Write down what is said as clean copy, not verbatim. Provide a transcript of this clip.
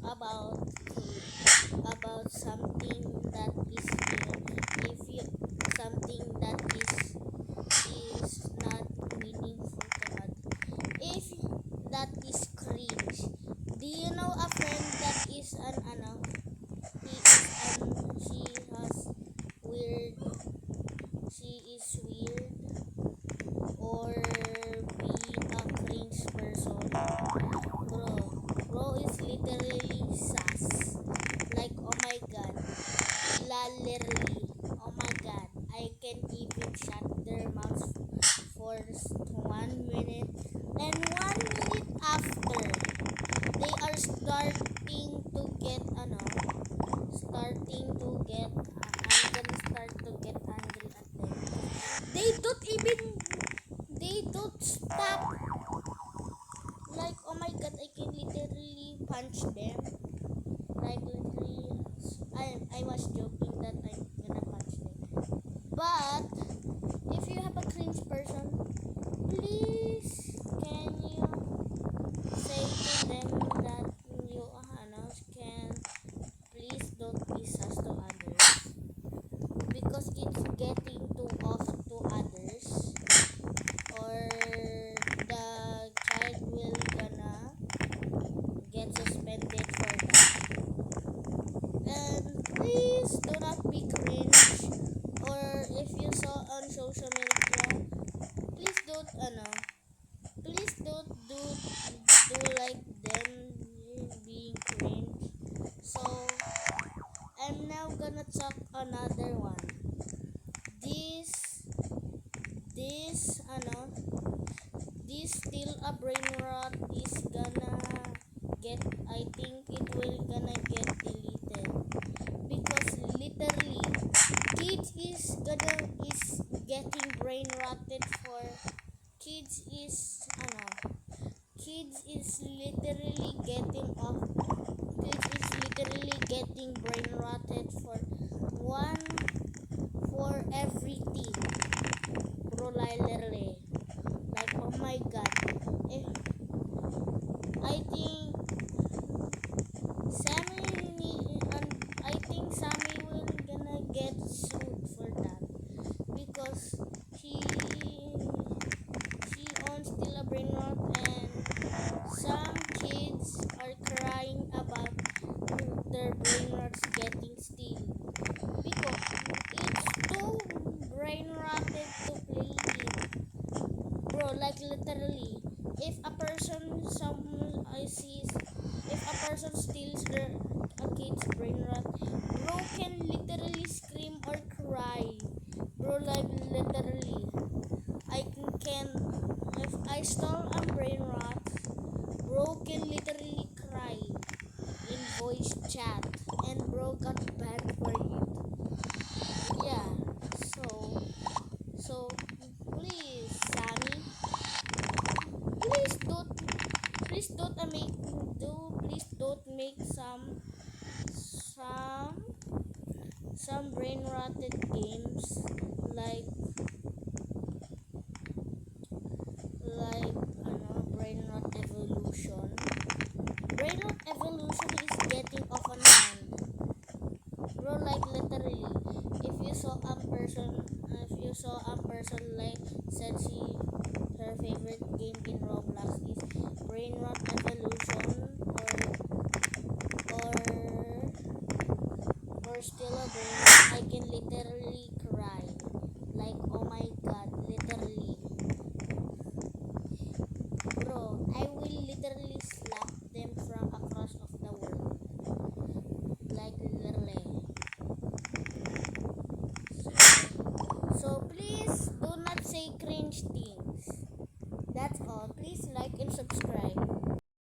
about about something that is if you something that is not meaningful to us. If that is cringe. Do you know a friend that is an she has weird she is weird or being a cringe person? Bro is literally sus. Like, oh my god. Literally. Oh my god. I can't even shut their mouths for 1 minute. And 1 minute after, they are starting to get, I'm gonna start to get angry at them. They don't stop. Like, oh my god, I can literally punch them. Like, literally, I was joking that I'm gonna punch them. But, if you have a cringe person, please, can you say to them that you, can, please don't be sus to others. Because it's getting too off to others. Or the child will gonna get suspended for that. And please do not be cringe. Or if you saw on social media, please don't do like them being cringe. So I'm now gonna talk another one. This this still a brain rot is gonna get, I think it will gonna get deleted because literally kids is getting brain rotted for kids is literally getting off kids is literally getting brain rotted for one for everything. Bro, literally, like, oh my god, if I think Sammy will gonna get sued for that because she owns still a brain rot, and some kids are crying about their brain rots getting still because it's too brain rotted to play it. Bro, like literally, if a person if a person steals a kid's brain rot, bro can literally scream or cry. Bro, like literally, I can if I stole a brain rot, bro can literally cry in voice chat, and bro got banned for it. Yeah, so please, Sammy, please don't please don't make do please don't make some some brain rotted games like brain rot evolution. Brain rot evolution is getting off on hand. Bro, like literally, if you saw a person like said her favorite game in Roblox is brain rot evolution or still a brain rot, I can literally cry. Like, oh my god, literally. Bro, I will literally slap them from across of the world. Like literally. So please do not say cringe things. That's all. Please like and subscribe.